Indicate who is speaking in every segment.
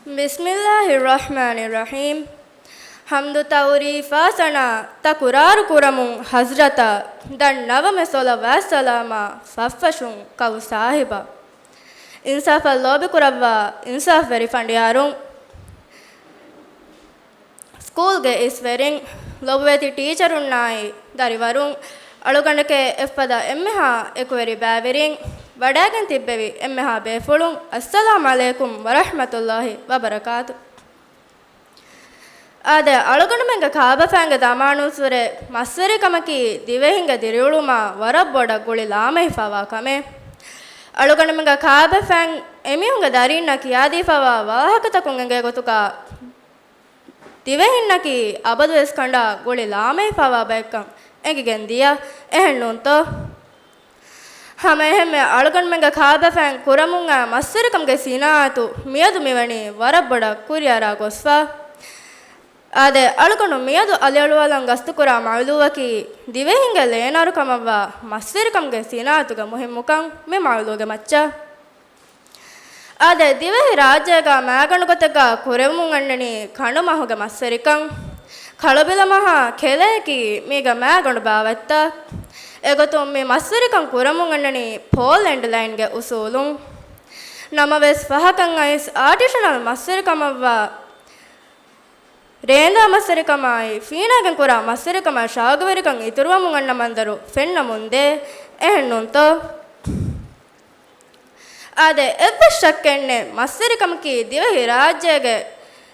Speaker 1: Bismillahirrahmanirrahim. Hamdu tawrifa sana takurar kuramun hazrata dan nawame sola salama faffashun kaw sahiba. Insaf lobi kuravva insaf veri fandiyarun. School ge isverin lobweti teacherun nai darivarun alugandake efpada emmeha ekveri baverin වඩාගෙන තිබ්බෙවි එම්මහා බේෆුලුන් අස්සලාමු අලයිකුම් වරහ්මතුල්ලාහි වබරකාතු ආද අලගොණමෙන්ග කාබෆෑන්ග දමානුස්වරේ මස්සරි කමකි දිවෙහින්ග දිරියුළුමා වරබ්බොඩ ගුලි ලාමයි ෆවා කමේ අලගොණමෙන්ග කාබෆෑන් එමිහුන්ග දරින්න කියාදී ෆවා වාහකතකුන් එංගේ ගොතුකා දිවෙහින්නකි අබදු S කණ්ඩා ගුලි ලාමයි ෆවා බෙක්කම් එංගිගෙන් දියා එහෙන්නුන්තෝ ಹಮೆಹೆಮ್ಮೆ ಅಳಗಣ್ಮೆಂಗ ಖಾಬಫ್ಯಾನ್ ಕುರಮುಂಗ ಮಸ್ಸರಿಕಂಗೆ ಸೀನಾತು ಮಿಯದು ಮಿವಣಿ ವರಬ್ಬಡ ಕುರಿಯಾರ ಗೊಸ್ವಾ ಆದೆ ಅಳಗಣು ಮಿಯದು ಅಲೆಳುವಲಂ ಗಸ್ತು ಕುರ ಮಳುವಕಿ ದಿವೆಹಿಂಗೆ ಲೇನಾರು ಕಮವ್ವ ಮಸ್ಸರಿಕಂಗೆ ಸೀನಾತುಗ ಮುಹಿಮ್ಮುಕಂ ಮೆ ಮಳುಗೆ ಮಚ್ಚ ಆದೆ ದಿವೆಹಿ ರಾಜ್ಯಗ ಮ್ಯಾಗಣುಗತಗ ಕುರೆಮುಂಗಣ್ಣನಿ ಕಣುಮಹುಗೆ ಮಸ್ಸರಿಕಂ ಕಳಬಿಲಮಹ ಕೆಲೆಕಿ ಮೀಗ ಮ್ಯಾಗಣು ಬಾವೆತ್ತ එගොතුම් මේ මස්සරිකම් කුරමුන් අන්නනි පෝලැන්ඩ් ලයින්ගේ උසූලුන් නමවෙස් ෆහකන් ice ආටිෂනල් මස්සරිකමව්වා රේන්දා මස්සරිකමයි ෆීනාගෙන් කුරා මස්සරිකම ශාගවරිකන් ඉතුරුවමුන් අන්න මන්දරු ෆෙන්න මුන්දේ එහෙන්නුන්තෝ ආදේ එව්වශක්කෙන්නේ මස්සරිකමකි දිවහි රාජ්‍යගේ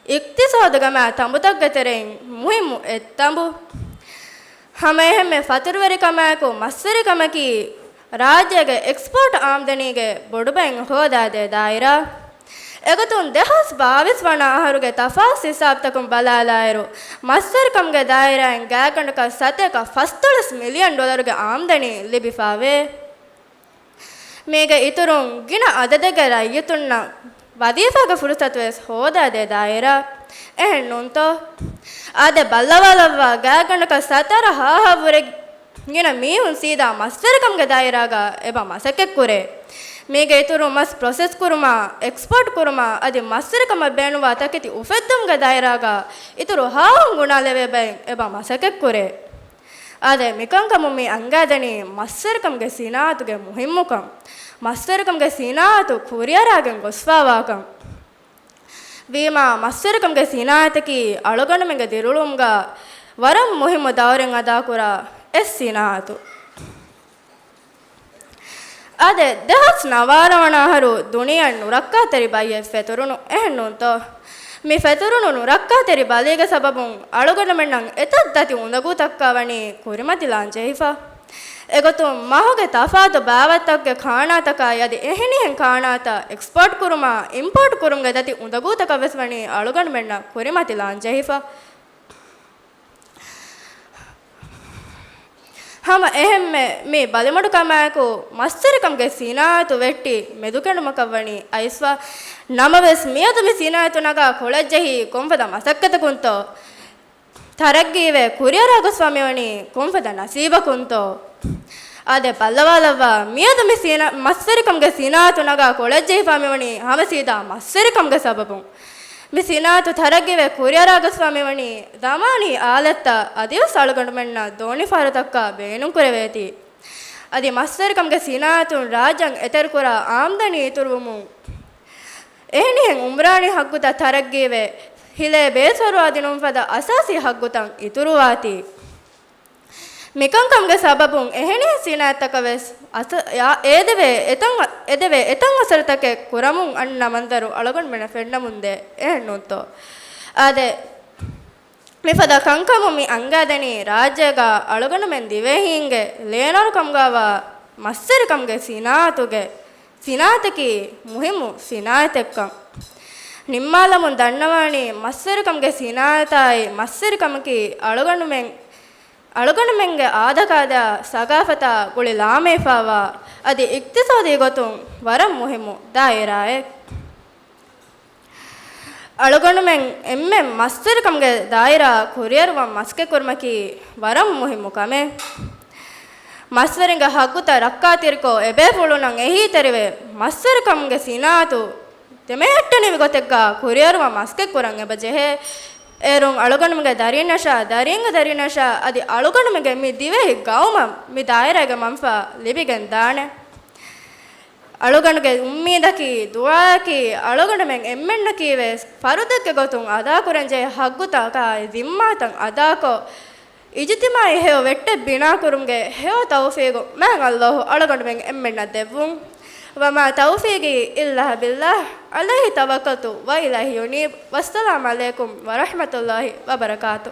Speaker 1: ඉක්තිසාදගම තඹුතක් ගතරෙන් මුහිමු එත්තඹු ಹಮೆಹೆಮ್ಮೆ ಫತುರ್ವರಿಕಮಕು ಮಸ್ಸರಿಕಮಕಿ ರಾಜ್ಯಗೆ export ಆಮದನಿಗೆ ಬೊಡುಬೆಂ ಹೋದಾದೆ ದಾಯಿರಾ ಎಗತುನ್ ದೆಹಸ್ 22 ವಣ ಆಹರುಗೆ ತಫಾಸ್ ಹಿಸಾಬ್ ತಕುಂ ಬಲಾಲಾಯರು ಮಸ್ಸರಿಕಂಗೆ ದಾಯಿರಾನ್ ಗಾಗಂಡಕ ಸತೆಕ $40 million ಗೆ ಆಮದನಿ ಲಿಬಿಫಾವೆ ಮೇಗೆ ಇತುರುಂ ಗಿನ ಅದದಗೆ ರಯ್ಯತುನ್ನ ವದೀಫಾಗ ಫುರುಸತ್ವೆಸ್ ಹೋದಾದೆ ದಾಯಿರಾ එහෙන්නුන්තෝ ආද බල්ලවලව්වා ගෑගණක සතර හාහවුරෙ ගෙන මීහුන් සීදා මස්තරකම්ගේ දායරාගා එබා මසකෙක් කුරේ මේගේ ඉතුරු මස් ප්‍රොසෙස් කුරුමා එක්ස්පෝර්ට් කුරුමා අදි මස්තරකම බේනුවා තකති උෆෙද්දම්ගේ දායරාගා ඉතුරු හාහුන් ගුණාලෙවෙ බෙන් එබා මසකෙක් කුරේ ආද මිකංකම මේ අංගාදනි මස්තරකම්ගේ සීනාතුගේ මුහිම්මුකම් මස්තරකම්ගේ සීනාතු කුරියරාගෙන් ගොස්වාවාකම් වීමා මස්සරකම්ගේ සීනාතකි අලගණමෙන්ග දිරුළුම්ග වරම් මුහිම දවරෙන් අදා කුරා එස් සීනාතු අද දහස් නවාරවණහරු දුනියන් නුරක්කා තෙරි බයිය ෆෙතුරුණු එහෙන්නුන්තෝ මේ ෆෙතුරුණු නුරක්කා තෙරි බලීග සබබුන් අලගණමෙන්නම් එතත් දති උඳගුතක්කවණි කුරිමති ලාංජෙහිෆා එගොතුම් මහුගේ තෆාතු බාවත්තක්ගේ කාණාතක යදි එහෙනිහෙන් කාණාත එක්ස්පෝර්ට් කුරුමා ඉම්පෝර්ට් කුරුම්ගේ දති උඳගූතක වෙස්වණි අලුගන් මෙන්න කුරිමති ලාංජෙහිෆා හම එහෙම්මෙ මේ බලමඩු කමයකු මස්තරිකම්ගේ සීනාතු වෙට්ටි මෙදුකණුමකවණි අයිස්වා නමවෙස් මියතුමි සීනාතු නගා කොළජ්ජෙහි කොම්පද මසක්කතකුන්තෝ තරග්ගීවේ කුරියරාග ස්වාමිවණි කොම්පද නසීබකුන්තෝ ආදේ පල්ලවලවා මියදුමි සීන මස්සරිකම්ගේ සීනාතු නගා කොළජ්ජෙහි පාමිවණි හම සීදා මස්සරිකම්ගේ සබබුන් මි සීනාතු තරග්ගීවේ කුරියරාග ස්වාමිවණි දමානි ආලත්ත අදිව සලගඬ මෙන්න දෝනි ෆාරතක්කා බේනුම් කරවේති අදි මස්සරිකම්ගේ සීනාතුන් රාජන් එතර කුරා ආම්දනි ඉතුරුවමු එහෙනිහෙන් උම්රානි හග්ගුත තරග්ගීවේ හිලේ බේසරු අදිනුම් පද අසාසි හග්ගුතන් ඉතුරුවාති මිකංකම්ගේ සබබුන් එහෙනේ සීනාතකවෙස් අස එදෙවේ එතන් අසරතකේ කුරමුන් අන්න මන්දරු අලගොන් මෙන ෆෙන්න මුන්දේ එහෙන්නොතෝ ආදේ මෙපද කංකමු මි අංගාදනි රාජ්‍යග අලගොන මෙන් දිවෙහින්ගේ ලේනරු කම්ගාවා මස්සරිකම්ගේ සීනාතුගේ සීනාතකි මුහිමු සීනාතෙක්කම් නිම්මාලමුන් දන්නවානි මස්සරිකම්ගේ සීනාතයි මස්සරිකමකි අලගණමෙන්ගේ ආදකාද සගාෆත ගුලි ලාමේෆාවා අදි ඉක්තිසාදී ගොතුන් වරම් මුහිමු දායරාය අලගණමෙන් එම්මෙ මස්තරිකම්ගේ දායරා කුරියරුවම් මස්කේ කුර්මකි වරම් මුහිමු කමේ මස්වරින්ගේ හග්ගුත රක්කාතිරකෝ එබේ පුළුණන් එහි තෙරිවේ මස්සරිකම්ගේ සීනාතු ತೆಮೆಟ್ಟನಿವಿ ಗೊತ್ತೆಗ್ಗ ಕುರಿಯರುವ ಮಸ್ಕೆ ಕುರಂಗೆ ಬಜೆಹೆ ಏರುಂ ಅಳುಗಣಮಗೆ ದರಿಂಗ ಅದಿ ಅಳುಗಣಮಗೆ ಮಿ ದಿವೆ ಗೌಮ ಮಿ ದಾಯರಗೆ ಮಂಫ ಲಿಬಿಗೆನ್ ದಾಣೆ ಅಳುಗಣಗೆ ಉಮ್ಮೀದಕಿ ದುವಾಕಿ ಅಳುಗಣಮೆಂಗ್ ಎಮ್ಮೆಣ್ಣ ಕೀವೆ ಫರುದಕ್ಕೆ ಗೊತ್ತು ಅದಾ ಕುರಂಜೆ ಹಗ್ಗುತಾಕ ದಿಮ್ಮಾತಂ ಅದಾಕೋ ಇಜಿತಿಮಾಯಿ ಹೇವ ವೆಟ್ಟೆ ಬಿಣಾ ಕುರುಂಗೆ ಹೇವ ತೌಫೀಗು ಮ್ಯಾಂಗ್ ಅಲ್ಲೋಹು ಅಳುಗಣಮೆಂಗ್ ಎಮ್ಮೆಣ್ಣ ದೆವ್ವುಂ ವಮಾ ತೌಫೀಗಿ ಇಲ್ಲಹ ಬಿಲ್ಲಾಹ್ ಅಲೈಹಿ ತವಕ್ಕಲ್ತು ವ ಇಲೈಹಿ ಯುನೀಬ್ ವಸ್ಸಲಾಮು ಅಲೈಕುಂ ವರಹ್ಮತುಲ್ಲಾಹಿ ವಬರಕಾತು